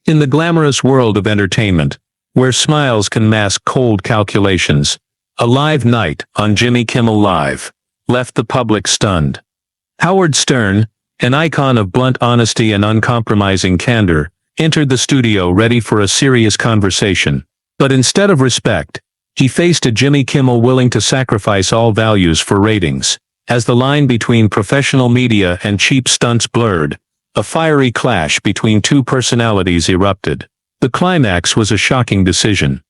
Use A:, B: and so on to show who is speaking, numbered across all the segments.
A: In the glamorous world of entertainment, where smiles can mask cold calculations, a live night on Jimmy Kimmel Live left the public stunned. Howard Stern, an icon of blunt honesty and uncompromising candor, entered the studio ready for a serious conversation. But instead of respect, he faced a Jimmy Kimmel willing to sacrifice all values for ratings. As the line between professional media and cheap stunts blurred, a fiery clash between two personalities erupted. The climax was a shocking decision.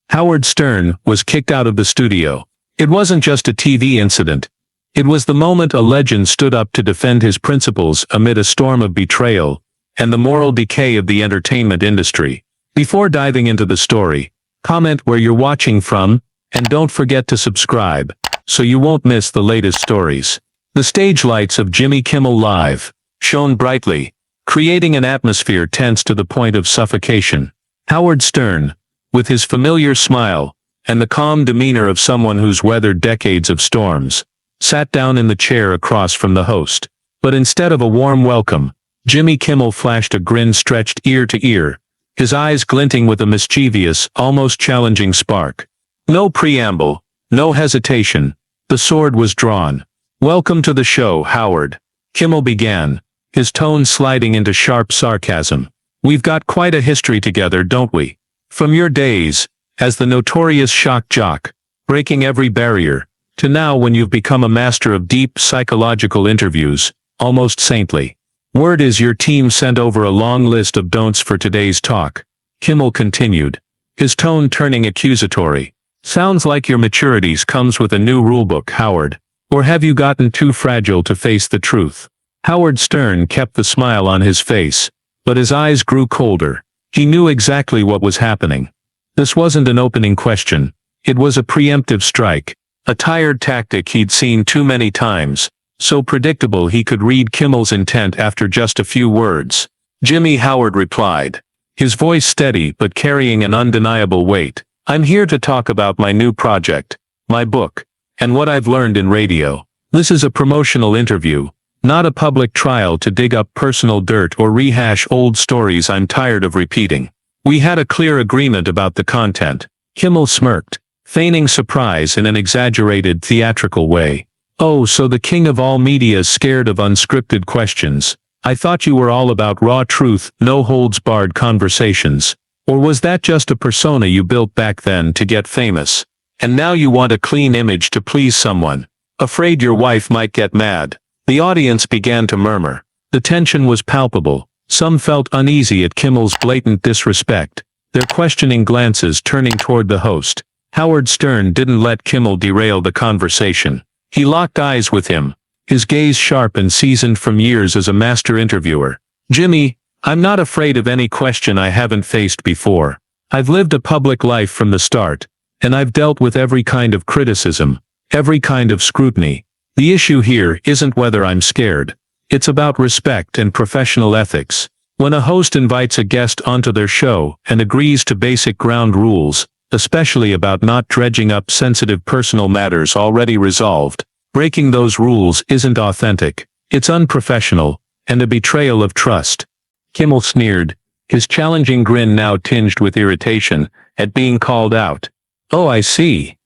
A: Howard Stern was kicked out of the studio. It wasn't just a TV incident. It was the moment a legend stood up to defend his principles amid a storm of betrayal and the moral decay of the entertainment industry. Before diving into the story, comment where you're watching from, and don't forget to subscribe, so you won't miss the latest stories. The stage lights of Jimmy Kimmel Live shone brightly, creating an atmosphere tense to the point of suffocation. Howard Stern, with his familiar smile and the calm demeanor of someone who's weathered decades of storms, sat down in the chair across from the host. But instead of a warm welcome, Jimmy Kimmel flashed a grin stretched ear to ear, his eyes glinting with a mischievous, almost challenging spark. No preamble, no hesitation. The sword was drawn. "Welcome to the show, Howard," Kimmel began, his tone sliding into sharp sarcasm. "We've got quite a history together, don't we? From your days as the notorious shock jock, breaking every barrier, to now when you've become a master of deep psychological interviews, almost saintly. Word is your team sent over a long list of don'ts for today's talk," Kimmel continued, his tone turning accusatory. "Sounds like your maturities comes with a new rulebook, Howard. Or have you gotten too fragile to face the truth?" Howard Stern kept the smile on his face, but his eyes grew colder. He knew exactly what was happening. This wasn't an opening question. It was a preemptive strike, a tired tactic he'd seen too many times, so predictable he could read Kimmel's intent after just a few words. "Jimmy," Howard replied, his voice steady but carrying an undeniable weight, "I'm here to talk about my new project, my book, and what I've learned in radio. This is a promotional interview, not a public trial to dig up personal dirt or rehash old stories I'm tired of repeating." "We had a clear agreement about the content," Kimmel smirked, feigning surprise in an exaggerated theatrical way. "Oh, so the king of all media is scared of unscripted questions. I thought you were all about raw truth, no-holds-barred conversations. Or was that just a persona you built back then to get famous? And now you want a clean image to please someone? Afraid your wife might get mad?" The audience began to murmur. The tension was palpable. Some felt uneasy at Kimmel's blatant disrespect, their questioning glances turning toward the host. Howard Stern didn't let Kimmel derail the conversation. He locked eyes with him, his gaze sharp and seasoned from years as a master interviewer. "Jimmy, I'm not afraid of any question I haven't faced before. I've lived a public life from the start, and I've dealt with every kind of criticism, every kind of scrutiny. The issue here isn't whether I'm scared. It's about respect and professional ethics. When a host invites a guest onto their show and agrees to basic ground rules, especially about not dredging up sensitive personal matters already resolved, breaking those rules isn't authentic. It's unprofessional, and a betrayal of trust." Kimmel sneered, his challenging grin now tinged with irritation at being called out. "Oh, I see.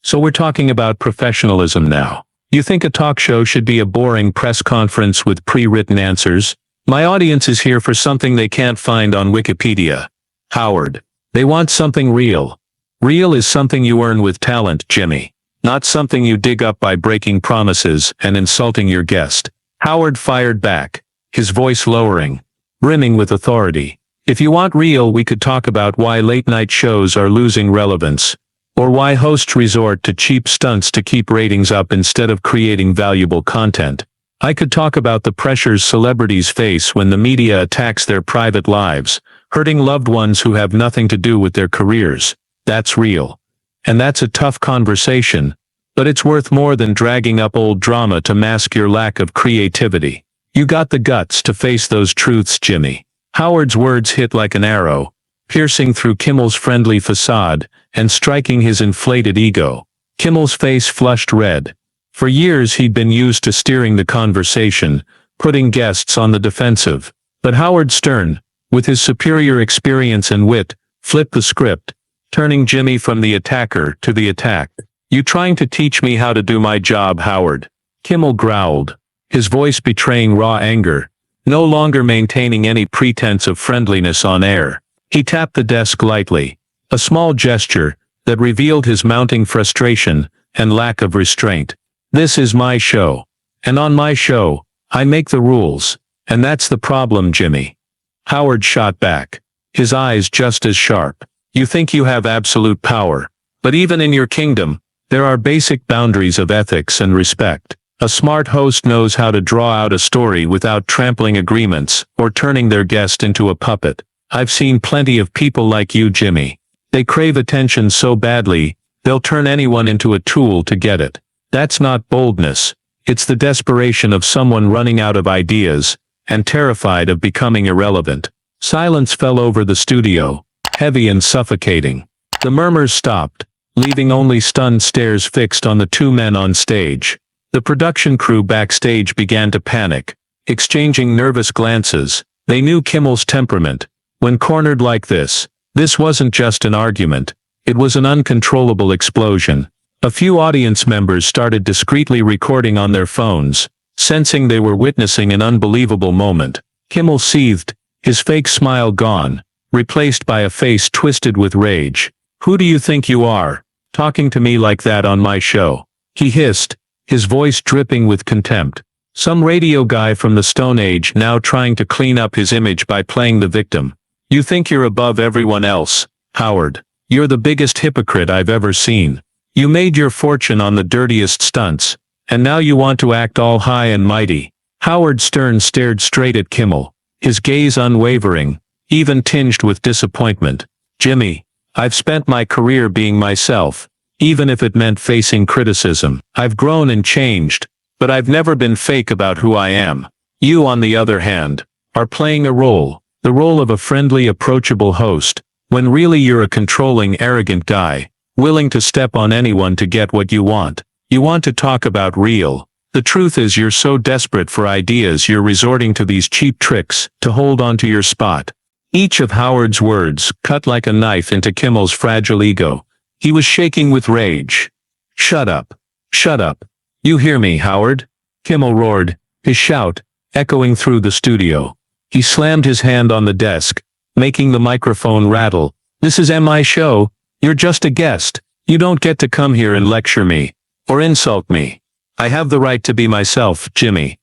A: So we're talking about professionalism now. You think a talk show should be a boring press conference with pre-written answers? My audience is here for something they can't find on Wikipedia, Howard. They want something real. Real is something you earn with talent, Jimmy, not something you dig up by breaking promises and insulting your guest." Howard fired back, his voice lowering, brimming with authority. "If you want real, we could talk about why late-night shows are losing relevance, or why hosts resort to cheap stunts to keep ratings up instead of creating valuable content. I could talk about the pressures celebrities face when the media attacks their private lives, hurting loved ones who have nothing to do with their careers. That's real. And that's a tough conversation, but it's worth more than dragging up old drama to mask your lack of creativity. You got the guts to face those truths, Jimmy." Howard's words hit like an arrow, piercing through Kimmel's friendly facade and striking his inflated ego. Kimmel's face flushed red. For years he'd been used to steering the conversation, putting guests on the defensive. But Howard Stern, with his superior experience and wit, flipped the script, turning Jimmy from the attacker to the attacked. "You trying to teach me how to do my job, Howard?" Kimmel growled, his voice betraying raw anger, no longer maintaining any pretense of friendliness on air. He tapped the desk lightly, a small gesture that revealed his mounting frustration and lack of restraint. "This is my show. And on my show, I make the rules. And that's the problem, Jimmy." Howard shot back, his eyes just as sharp. "You think you have absolute power. But even in your kingdom, there are basic boundaries of ethics and respect. A smart host knows how to draw out a story without trampling agreements or turning their guest into a puppet. I've seen plenty of people like you, Jimmy. They crave attention so badly, they'll turn anyone into a tool to get it. That's not boldness. It's the desperation of someone running out of ideas and terrified of becoming irrelevant." Silence fell over the studio, heavy and suffocating. The murmurs stopped, leaving only stunned stares fixed on the two men on stage. The production crew backstage began to panic, exchanging nervous glances. They knew Kimmel's temperament. When cornered like this wasn't just an argument, it was an uncontrollable explosion. A few audience members started discreetly recording on their phones, sensing they were witnessing an unbelievable moment. Kimmel seethed, his fake smile gone, replaced by a face twisted with rage. "Who do you think you are, talking to me like that on my show?" he hissed, his voice dripping with contempt. Some radio guy from the Stone Age now trying to clean up his image by playing the victim. "You think you're above everyone else, Howard. You're the biggest hypocrite I've ever seen. You made your fortune on the dirtiest stunts, and now you want to act all high and mighty." Howard Stern stared straight at Kimmel, his gaze unwavering, even tinged with disappointment. "Jimmy, I've spent my career being myself, even if it meant facing criticism. I've grown and changed, but I've never been fake about who I am. You, on the other hand, are playing a role, the role of a friendly, approachable host, when really you're a controlling, arrogant guy, willing to step on anyone to get what you want. You want to talk about real. The truth is you're so desperate for ideas you're resorting to these cheap tricks to hold onto your spot." Each of Howard's words cut like a knife into Kimmel's fragile ego. He was shaking with rage. "Shut up. Shut up. You hear me, Howard?" Kimmel roared, his shout echoing through the studio. He slammed his hand on the desk, making the microphone rattle. "This is my show. You're just a guest. You don't get to come here and lecture me, or insult me. I have the right to be myself, Jimmy."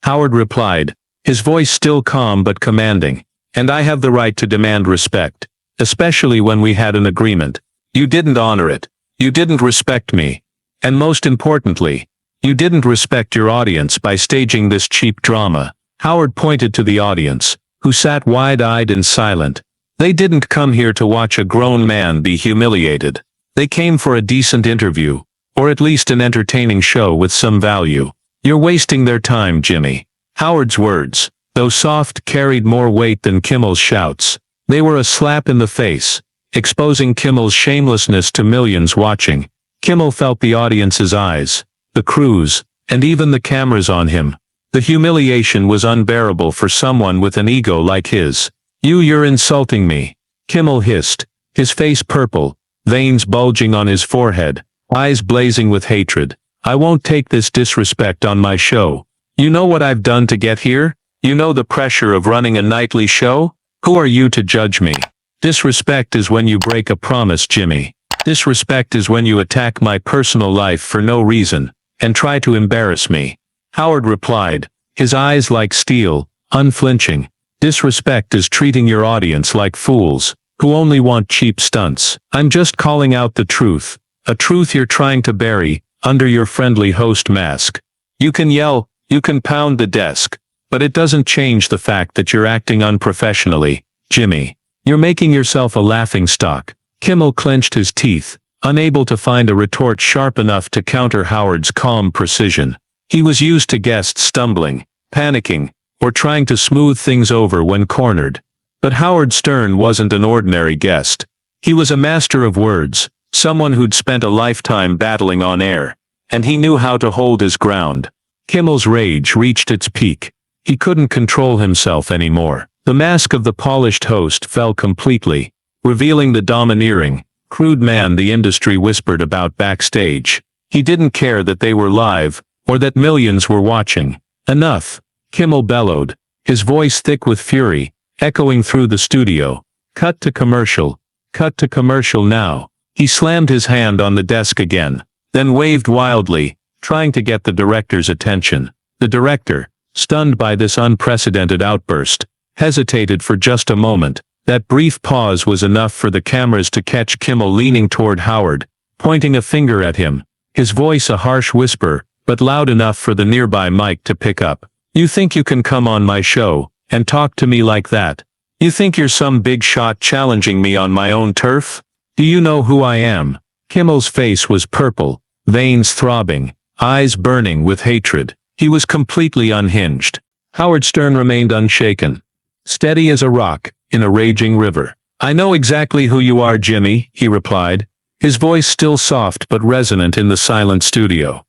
A: Howard replied, his voice still calm but commanding. "And I have the right to demand respect, especially when we had an agreement. You didn't honor it. You didn't respect me. And most importantly, you didn't respect your audience by staging this cheap drama." Howard pointed to the audience, who sat wide-eyed and silent. They didn't come here to watch a grown man be humiliated. They came for a decent interview, or at least an entertaining show with some value. "You're wasting their time, Jimmy." Howard's words, though soft, carried more weight than Kimmel's shouts. They were a slap in the face, exposing Kimmel's shamelessness to millions watching. Kimmel felt the audience's eyes, the crew's, and even the cameras on him. The humiliation was unbearable for someone with an ego like his. You're insulting me," Kimmel hissed, his face purple, veins bulging on his forehead, eyes blazing with hatred. "I won't take this disrespect on my show. You know what I've done to get here? You know the pressure of running a nightly show? Who are you to judge me? Disrespect is when you break a promise, Jimmy. Disrespect is when you attack my personal life for no reason, and try to embarrass me." Howard replied, his eyes like steel, unflinching. "Disrespect is treating your audience like fools, who only want cheap stunts. I'm just calling out the truth, a truth you're trying to bury under your friendly host mask. You can yell, you can pound the desk, but it doesn't change the fact that you're acting unprofessionally, Jimmy. You're making yourself a laughingstock." Kimmel clenched his teeth, unable to find a retort sharp enough to counter Howard's calm precision. He was used to guests stumbling, panicking, or trying to smooth things over when cornered. But Howard Stern wasn't an ordinary guest. He was a master of words, someone who'd spent a lifetime battling on air, and he knew how to hold his ground. Kimmel's rage reached its peak. He couldn't control himself anymore. The mask of the polished host fell completely, revealing the domineering, crude man the industry whispered about backstage. He didn't care that they were live, or that millions were watching. Enough, Kimmel bellowed, his voice thick with fury, echoing through the studio. Cut to commercial. Cut to commercial now. He slammed his hand on the desk again, then waved wildly, trying to get the director's attention. The director, stunned by this unprecedented outburst, hesitated for just a moment. That brief pause was enough for the cameras to catch Kimmel leaning toward Howard, pointing a finger at him, his voice a harsh whisper, but loud enough for the nearby mic to pick up. You think you can come on my show, and talk to me like that? You think you're some big shot challenging me on my own turf? Do you know who I am? Kimmel's face was purple, veins throbbing, eyes burning with hatred. He was completely unhinged. Howard Stern remained unshaken, steady as a rock in a raging river. I know exactly who you are, Jimmy, he replied, his voice still soft but resonant in the silent studio.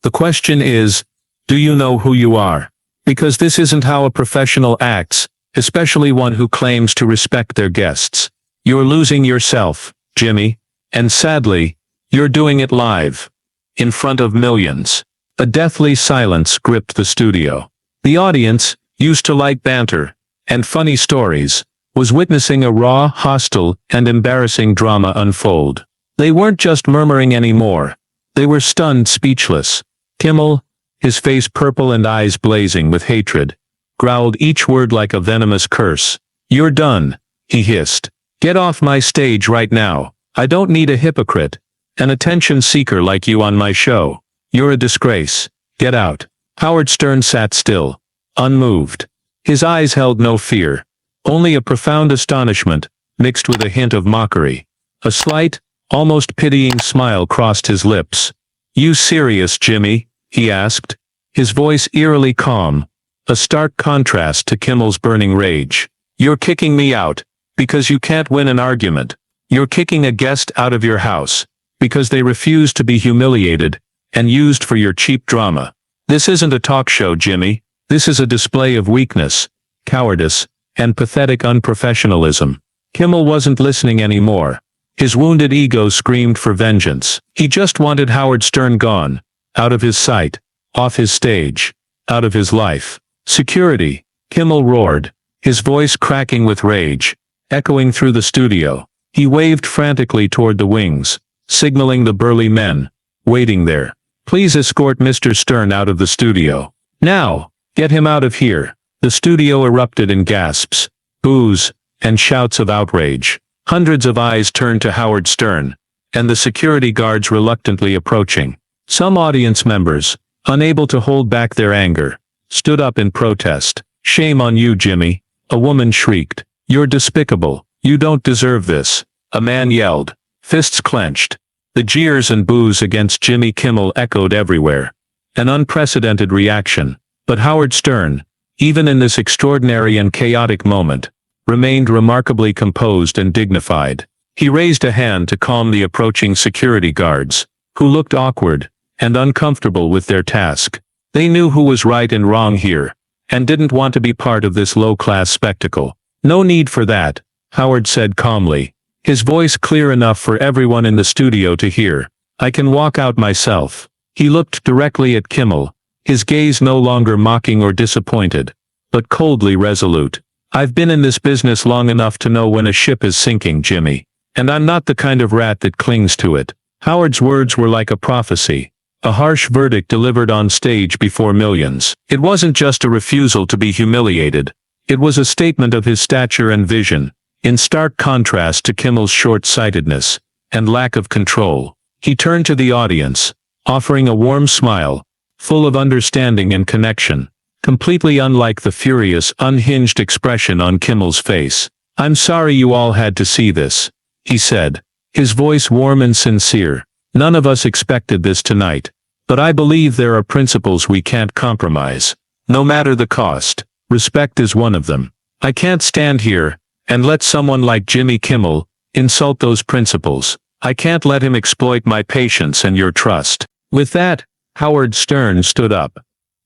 A: The question is, do you know who you are? Because this isn't how a professional acts, especially one who claims to respect their guests. You're losing yourself, Jimmy, and sadly, you're doing it live, in front of millions. A deathly silence gripped the studio. The audience, used to light banter and funny stories, was witnessing a raw, hostile, and embarrassing drama unfold. They weren't just murmuring anymore. They were stunned, speechless. Kimmel, his face purple and eyes blazing with hatred, growled each word like a venomous curse. You're done, he hissed. Get off my stage right now. I don't need a hypocrite, an attention seeker like you on my show. You're a disgrace. Get out. Howard Stern sat still, unmoved. His eyes held no fear, only a profound astonishment, mixed with a hint of mockery. A slight, almost pitying smile crossed his lips. You serious, Jimmy? He asked, his voice eerily calm, a stark contrast to Kimmel's burning rage. You're kicking me out, because you can't win an argument. You're kicking a guest out of your house, because they refuse to be humiliated, and used for your cheap drama. This isn't a talk show, Jimmy. This is a display of weakness, cowardice, and pathetic unprofessionalism. Kimmel wasn't listening anymore. His wounded ego screamed for vengeance. He just wanted Howard Stern gone, out of his sight, off his stage, out of his life. Security, Kimmel roared, his voice cracking with rage, echoing through the studio. He waved frantically toward the wings, signaling the burly men, waiting there. Please escort Mr. Stern out of the studio. Now, get him out of here. The studio erupted in gasps, boos, and shouts of outrage. Hundreds of eyes turned to Howard Stern, and the security guards reluctantly approaching. Some audience members, unable to hold back their anger, stood up in protest. Shame on you, Jimmy, a woman shrieked. You're despicable. You don't deserve this. A man yelled, fists clenched. The jeers and boos against Jimmy Kimmel echoed everywhere. An unprecedented reaction, but Howard Stern, even in this extraordinary and chaotic moment, remained remarkably composed and dignified. He raised a hand to calm the approaching security guards, who looked awkward and uncomfortable with their task. They knew who was right and wrong here, and didn't want to be part of this low-class spectacle. No need for that, Howard said calmly, his voice clear enough for everyone in the studio to hear. I can walk out myself. He looked directly at Kimmel, his gaze no longer mocking or disappointed, but coldly resolute. I've been in this business long enough to know when a ship is sinking, Jimmy, and I'm not the kind of rat that clings to it. Howard's words were like a prophecy, a harsh verdict delivered on stage before millions. It wasn't just a refusal to be humiliated. It was a statement of his stature and vision, in stark contrast to Kimmel's short-sightedness and lack of control. He turned to the audience, offering a warm smile, full of understanding and connection, completely unlike the furious, unhinged expression on Kimmel's face. I'm sorry you all had to see this, he said, his voice warm and sincere. None of us expected this tonight, but I believe there are principles we can't compromise, no matter the cost. Respect is one of them. I can't stand here and let someone like Jimmy Kimmel insult those principles. I can't let him exploit my patience and your trust. With that, Howard Stern stood up.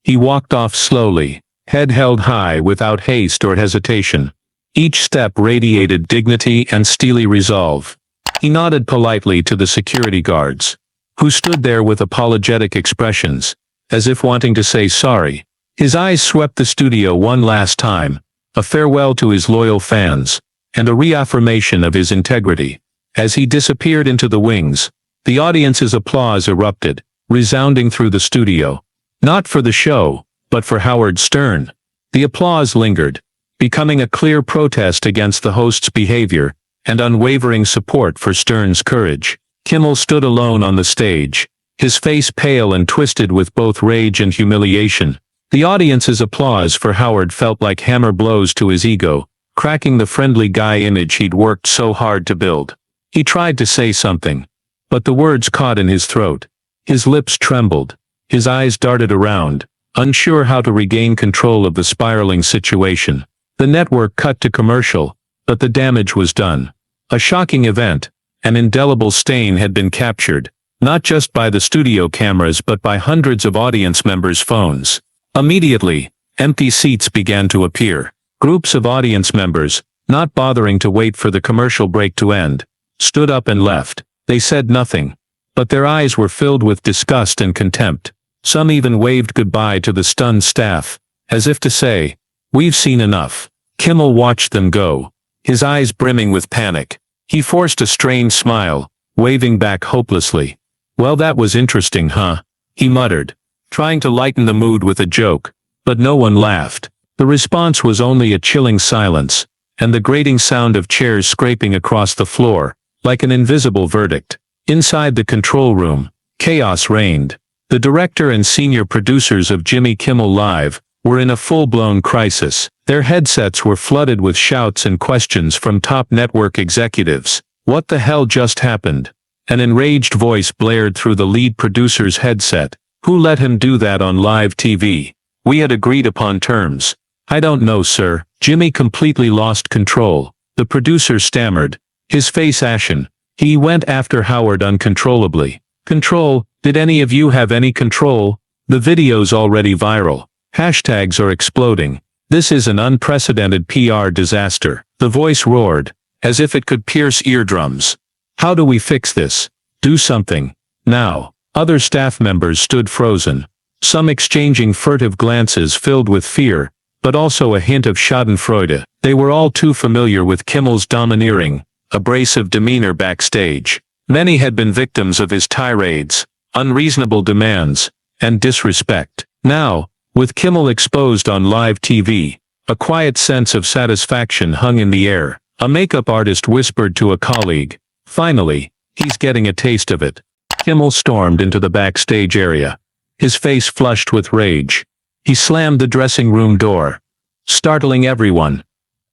A: He walked off slowly, head held high without haste or hesitation. Each step radiated dignity and steely resolve. He nodded politely to the security guards, who stood there with apologetic expressions, as if wanting to say sorry. His eyes swept the studio one last time, a farewell to his loyal fans, and a reaffirmation of his integrity. As he disappeared into the wings, the audience's applause erupted, resounding through the studio. Not for the show, but for Howard Stern. The applause lingered, becoming a clear protest against the host's behavior, and unwavering support for Stern's courage. Kimmel stood alone on the stage, his face pale and twisted with both rage and humiliation. The audience's applause for Howard felt like hammer blows to his ego, cracking the friendly guy image he'd worked so hard to build. He tried to say something, but the words caught in his throat. His lips trembled, his eyes darted around, unsure how to regain control of the spiraling situation. The network cut to commercial, but the damage was done. A shocking event, an indelible stain had been captured, not just by the studio cameras but by hundreds of audience members' phones. Immediately, empty seats began to appear. Groups of audience members, not bothering to wait for the commercial break to end, stood up and left. They said nothing, but their eyes were filled with disgust and contempt. Some even waved goodbye to the stunned staff, as if to say, "We've seen enough." Kimmel watched them go, his eyes brimming with panic. He forced a strained smile, waving back hopelessly. "Well, that was interesting, huh?" he muttered, trying to lighten the mood with a joke, but no one laughed. The response was only a chilling silence, and the grating sound of chairs scraping across the floor, like an invisible verdict. Inside the control room, chaos reigned. The director and senior producers of Jimmy Kimmel Live were in a full-blown crisis. Their headsets were flooded with shouts and questions from top network executives. What the hell just happened? An enraged voice blared through the lead producer's headset. Who let him do that on live TV? We had agreed upon terms. I don't know, sir. Jimmy completely lost control. The producer stammered, his face ashen. He went after Howard uncontrollably. Control? Did any of you have any control? The video's already viral. Hashtags are exploding. This is an unprecedented PR disaster. The voice roared, as if it could pierce eardrums. How do we fix this? Do something. Now. Other staff members stood frozen, some exchanging furtive glances filled with fear, but also a hint of schadenfreude. They were all too familiar with Kimmel's domineering, abrasive demeanor backstage. Many had been victims of his tirades, unreasonable demands, and disrespect. Now, with Kimmel exposed on live TV, a quiet sense of satisfaction hung in the air. A makeup artist whispered to a colleague, "Finally, he's getting a taste of it." Kimmel stormed into the backstage area, his face flushed with rage. He slammed the dressing room door, startling everyone.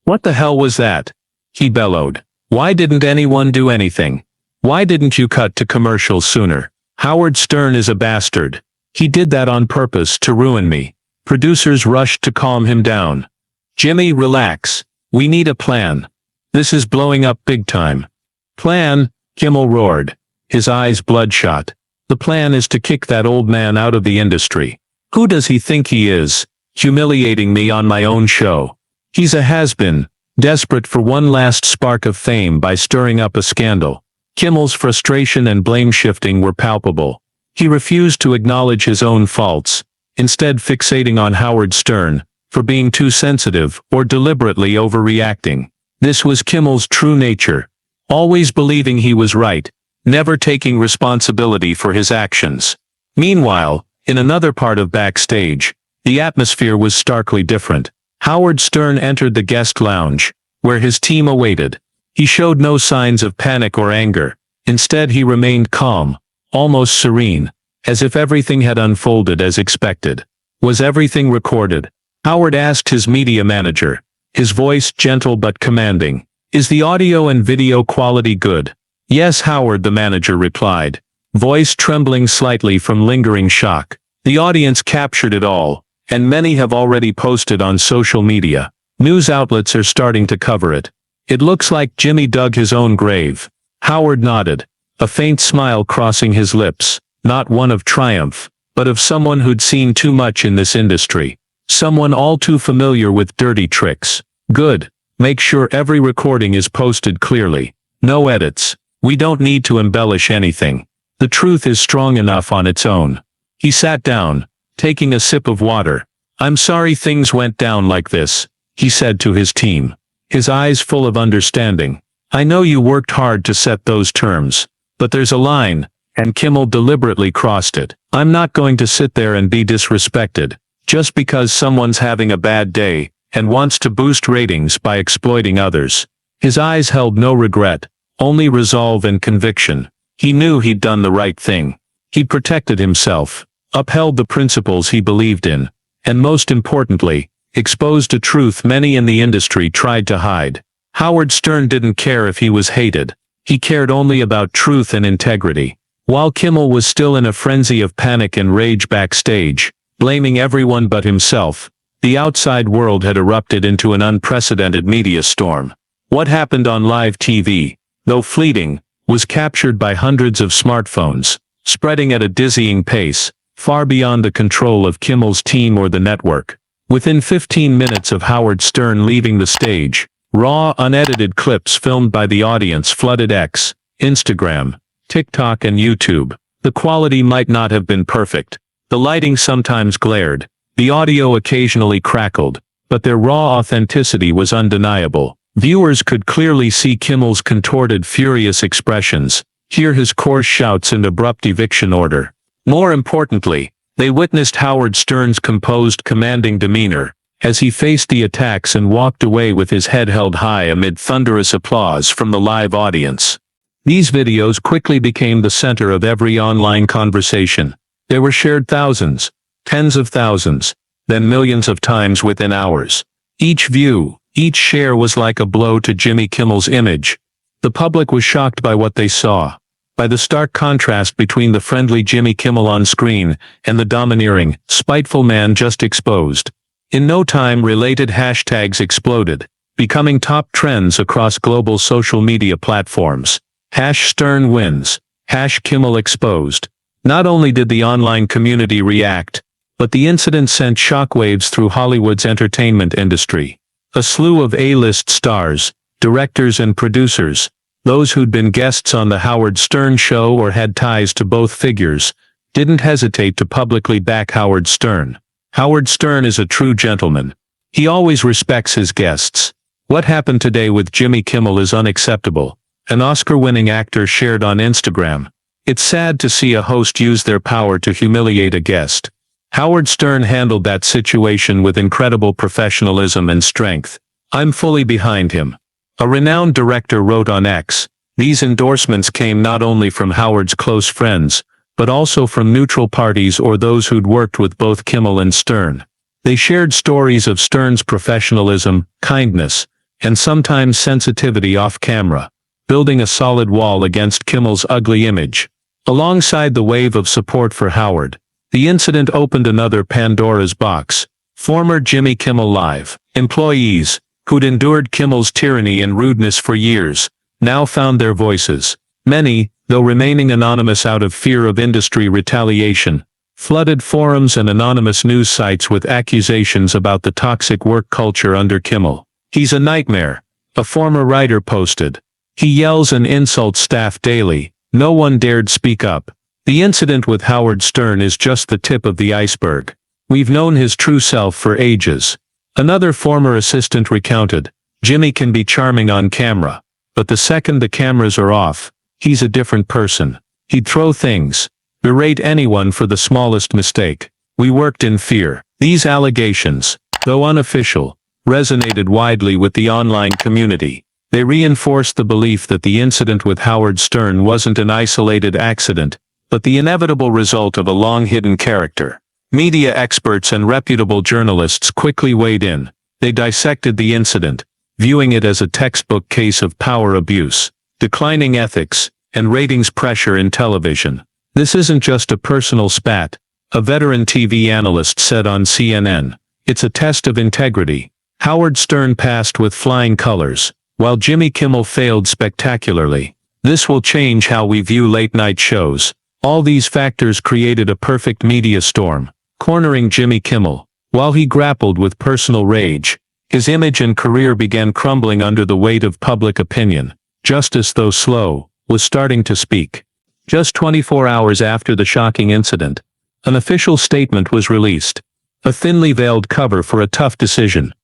A: "What the hell was that?" he bellowed. "Why didn't anyone do anything? Why didn't you cut to commercials sooner? Howard Stern is a bastard. He did that on purpose to ruin me." Producers rushed to calm him down. "Jimmy, relax. We need a plan. This is blowing up big time." "Plan?" Kimmel roared, his eyes bloodshot. "The plan is to kick that old man out of the industry. Who does he think he is, humiliating me on my own show? He's a has-been, desperate for one last spark of fame by stirring up a scandal." Kimmel's frustration and blame-shifting were palpable. He refused to acknowledge his own faults, instead fixating on Howard Stern for being too sensitive or deliberately overreacting. This was Kimmel's true nature, always believing he was right, never taking responsibility for his actions. Meanwhile, in another part of backstage, the atmosphere was starkly different. Howard Stern entered the guest lounge, where his team awaited. He showed no signs of panic or anger. Instead, he remained calm, almost serene, as if everything had unfolded as expected. Was everything recorded? Howard asked his media manager, his voice gentle but commanding. "Is the audio and video quality good?" "Yes, Howard," the manager replied, voice trembling slightly from lingering shock. "The audience captured it all, and many have already posted on social media. News outlets are starting to cover it. It looks like Jimmy dug his own grave." Howard nodded, a faint smile crossing his lips, not one of triumph, but of someone who'd seen too much in this industry. Someone all too familiar with dirty tricks. Good. Make sure every recording is posted clearly. No edits. We don't need to embellish anything. The truth is strong enough on its own. He sat down, taking a sip of water. I'm sorry things went down like this, he said to his team, his eyes full of understanding. I know you worked hard to set those terms, but there's a line, and Kimmel deliberately crossed it. I'm not going to sit there and be disrespected, just because someone's having a bad day, and wants to boost ratings by exploiting others. His eyes held no regret, only resolve and conviction. He knew he'd done the right thing. He protected himself, upheld the principles he believed in, and most importantly, exposed a truth many in the industry tried to hide. Howard Stern didn't care if he was hated. He cared only about truth and integrity. While Kimmel was still in a frenzy of panic and rage backstage, blaming everyone but himself, the outside world had erupted into an unprecedented media storm. What happened on live TV, though fleeting, was captured by hundreds of smartphones, spreading at a dizzying pace, far beyond the control of Kimmel's team or the network. Within 15 minutes of Howard Stern leaving the stage, raw, unedited clips filmed by the audience flooded X, Instagram, TikTok and YouTube. The quality might not have been perfect. The lighting sometimes glared, the audio occasionally crackled, but their raw authenticity was undeniable. Viewers could clearly see Kimmel's contorted, furious expressions, hear his coarse shouts and abrupt eviction order. More importantly, they witnessed Howard Stern's composed, commanding demeanor, as he faced the attacks and walked away with his head held high amid thunderous applause from the live audience. These videos quickly became the center of every online conversation. They were shared thousands, tens of thousands, then millions of times within hours. Each view, each share was like a blow to Jimmy Kimmel's image. The public was shocked by what they saw, by the stark contrast between the friendly Jimmy Kimmel on screen and the domineering, spiteful man just exposed. In no time, related hashtags exploded, becoming top trends across global social media platforms. #Stern wins, #Kimmel exposed. Not only did the online community react, but the incident sent shockwaves through Hollywood's entertainment industry. A slew of A-list stars, directors and producers, those who'd been guests on the Howard Stern show or had ties to both figures, didn't hesitate to publicly back Howard Stern. Howard Stern is a true gentleman. He always respects his guests. What happened today with Jimmy Kimmel is unacceptable, an Oscar-winning actor shared on Instagram. It's sad to see a host use their power to humiliate a guest. Howard Stern handled that situation with incredible professionalism and strength. I'm fully behind him. A renowned director wrote on X, these endorsements came not only from Howard's close friends, but also from neutral parties or those who'd worked with both Kimmel and Stern. They shared stories of Stern's professionalism, kindness, and sometimes sensitivity off camera, building a solid wall against Kimmel's ugly image. Alongside the wave of support for Howard, the incident opened another Pandora's box. Former Jimmy Kimmel Live employees, who'd endured Kimmel's tyranny and rudeness for years, now found their voices. Many, though remaining anonymous out of fear of industry retaliation, flooded forums and anonymous news sites with accusations about the toxic work culture under Kimmel. He's a nightmare, a former writer posted. He yells and insults staff daily. No one dared speak up. The incident with Howard Stern is just the tip of the iceberg. We've known his true self for ages. Another former assistant recounted, Jimmy can be charming on camera, but the second the cameras are off, he's a different person. He'd throw things, berate anyone for the smallest mistake. We worked in fear. These allegations, though unofficial, resonated widely with the online community. They reinforced the belief that the incident with Howard Stern wasn't an isolated accident, but the inevitable result of a long-hidden character. Media experts and reputable journalists quickly weighed in. They dissected the incident, viewing it as a textbook case of power abuse, declining ethics, and ratings pressure in television. This isn't just a personal spat, a veteran TV analyst said on CNN. It's a test of integrity. Howard Stern passed with flying colors, while Jimmy Kimmel failed spectacularly. This will change how we view late-night shows. All these factors created a perfect media storm, cornering Jimmy Kimmel. While he grappled with personal rage, his image and career began crumbling under the weight of public opinion. Justice, though slow, was starting to speak. Just 24 hours after the shocking incident, an official statement was released, a thinly veiled cover for a tough decision.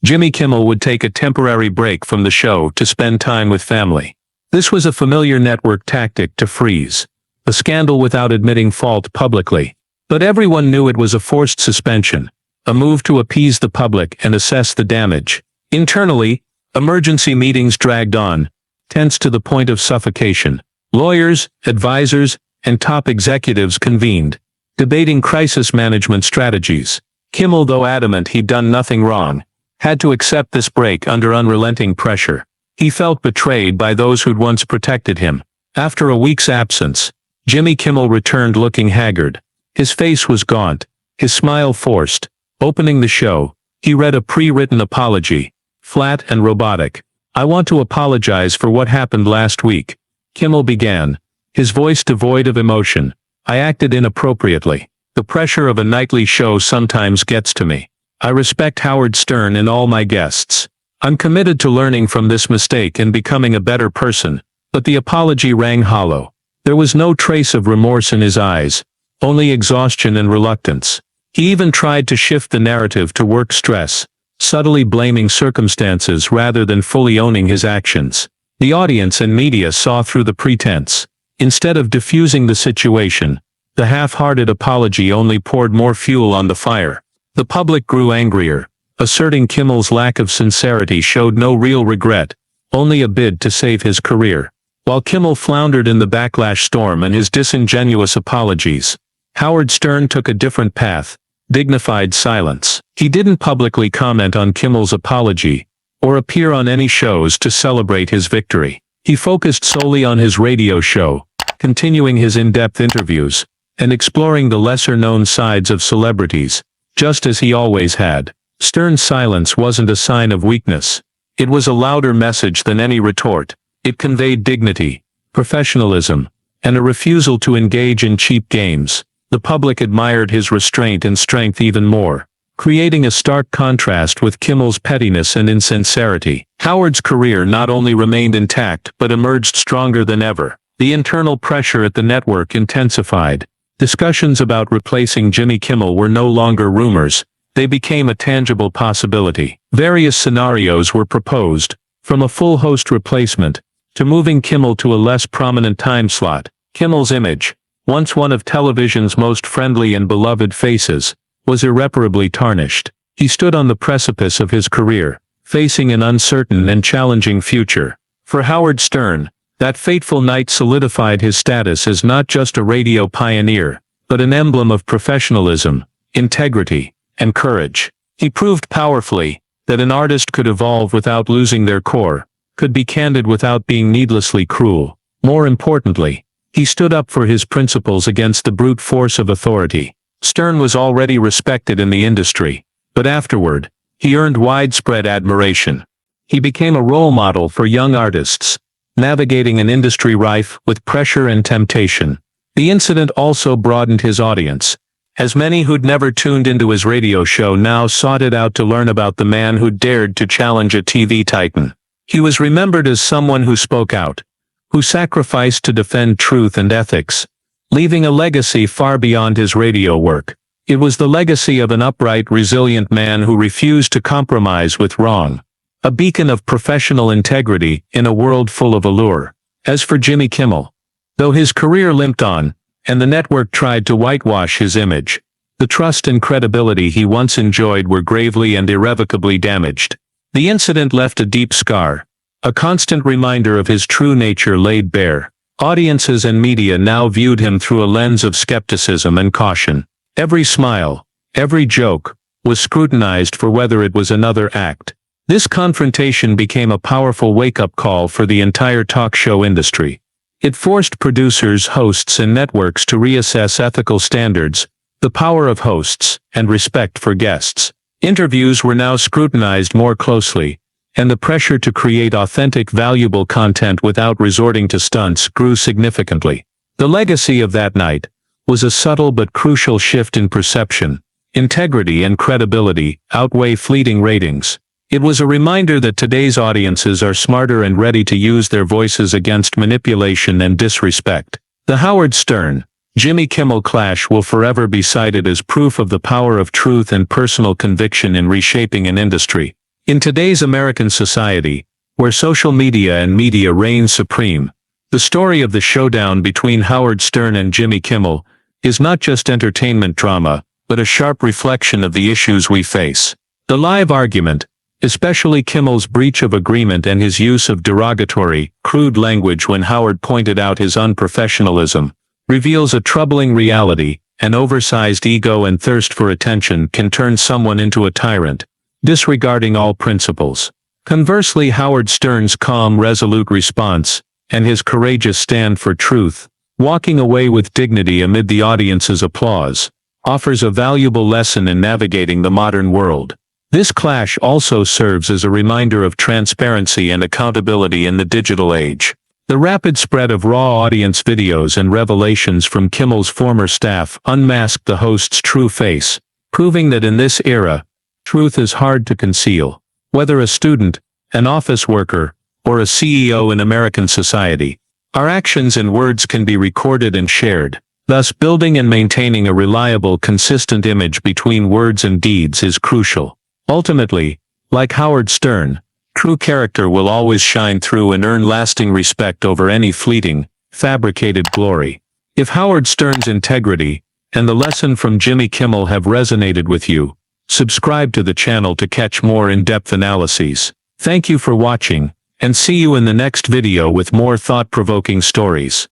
A: Jimmy Kimmel would take a temporary break from the show to spend time with family. This was a familiar network tactic to freeze a scandal without admitting fault publicly. But everyone knew it was a forced suspension, a move to appease the public and assess the damage. Internally, emergency meetings dragged on, tense to the point of suffocation. Lawyers, advisors, and top executives convened, debating crisis management strategies. Kimmel, though adamant he'd done nothing wrong, had to accept this break under unrelenting pressure. He felt betrayed by those who'd once protected him. After a week's absence, Jimmy Kimmel returned looking haggard. His face was gaunt, his smile forced. Opening the show, he read a pre-written apology, flat and robotic. "I want to apologize for what happened last week," Kimmel began, his voice devoid of emotion. "I acted inappropriately. The pressure of a nightly show sometimes gets to me. I respect Howard Stern and all my guests. I'm committed to learning from this mistake and becoming a better person." But the apology rang hollow. There was no trace of remorse in his eyes, only exhaustion and reluctance. He even tried to shift the narrative to work stress, subtly blaming circumstances rather than fully owning his actions. The audience and media saw through the pretense. Instead of diffusing the situation, the half-hearted apology only poured more fuel on the fire. The public grew angrier, asserting Kimmel's lack of sincerity showed no real regret, only a bid to save his career. While Kimmel floundered in the backlash storm and his disingenuous apologies, Howard Stern took a different path, dignified silence. He didn't publicly comment on Kimmel's apology, or appear on any shows to celebrate his victory. He focused solely on his radio show, continuing his in-depth interviews, and exploring the lesser-known sides of celebrities, just as he always had. Stern's silence wasn't a sign of weakness. It was a louder message than any retort. It conveyed dignity, professionalism, and a refusal to engage in cheap games. The public admired his restraint and strength even more, creating a stark contrast with Kimmel's pettiness and insincerity. Howard's career not only remained intact but emerged stronger than ever. The internal pressure at the network intensified. Discussions about replacing Jimmy Kimmel were no longer rumors, they became a tangible possibility. Various scenarios were proposed, from a full host replacement, to moving Kimmel to a less prominent time slot. Kimmel's image, once one of television's most friendly and beloved faces, was irreparably tarnished. He stood on the precipice of his career, facing an uncertain and challenging future. For Howard Stern, that fateful night solidified his status as not just a radio pioneer, but an emblem of professionalism, integrity, and courage. He proved powerfully that an artist could evolve without losing their core, could be candid without being needlessly cruel. More importantly, he stood up for his principles against the brute force of authority. Stern was already respected in the industry, but afterward, he earned widespread admiration. He became a role model for young artists, navigating an industry rife with pressure and temptation. The incident also broadened his audience, as many who'd never tuned into his radio show now sought it out to learn about the man who dared to challenge a TV titan. He was remembered as someone who spoke out, who sacrificed to defend truth and ethics, leaving a legacy far beyond his radio work. It was the legacy of an upright, resilient man who refused to compromise with wrong, a beacon of professional integrity in a world full of allure. As for Jimmy Kimmel, though his career limped on, and the network tried to whitewash his image, the trust and credibility he once enjoyed were gravely and irrevocably damaged. The incident left a deep scar, a constant reminder of his true nature laid bare. Audiences and media now viewed him through a lens of skepticism and caution. Every smile, every joke, was scrutinized for whether it was another act. This confrontation became a powerful wake-up call for the entire talk show industry. It forced producers, hosts, and networks to reassess ethical standards, the power of hosts, and respect for guests. Interviews were now scrutinized more closely, and the pressure to create authentic, valuable content without resorting to stunts grew significantly. The legacy of that night was a subtle but crucial shift in perception. integrity and credibility outweigh fleeting ratings. It was a reminder that today's audiences are smarter and ready to use their voices against manipulation and disrespect. The Howard Stern, Jimmy Kimmel clash will forever be cited as proof of the power of truth and personal conviction in reshaping an industry. In today's American society, where social media and media reign supreme, the story of the showdown between Howard Stern and Jimmy Kimmel is not just entertainment drama, but a sharp reflection of the issues we face. The live argument, especially Kimmel's breach of agreement and his use of derogatory, crude language when Howard pointed out his unprofessionalism, reveals a troubling reality. An oversized ego and thirst for attention can turn someone into a tyrant, disregarding all principles. Conversely, Howard Stern's calm, resolute response, and his courageous stand for truth, walking away with dignity amid the audience's applause, offers a valuable lesson in navigating the modern world. This clash also serves as a reminder of transparency and accountability in the digital age. The rapid spread of raw audience videos and revelations from Kimmel's former staff unmasked the host's true face, proving that in this era, truth is hard to conceal. Whether a student, an office worker, or a CEO in American society, our actions and words can be recorded and shared. Thus, building and maintaining a reliable, consistent image between words and deeds is crucial. Ultimately, like Howard Stern, true character will always shine through and earn lasting respect over any fleeting, fabricated glory. If Howard Stern's integrity and the lesson from Jimmy Kimmel have resonated with you, subscribe to the channel to catch more in-depth analyses. Thank you for watching, and see you in the next video with more thought-provoking stories.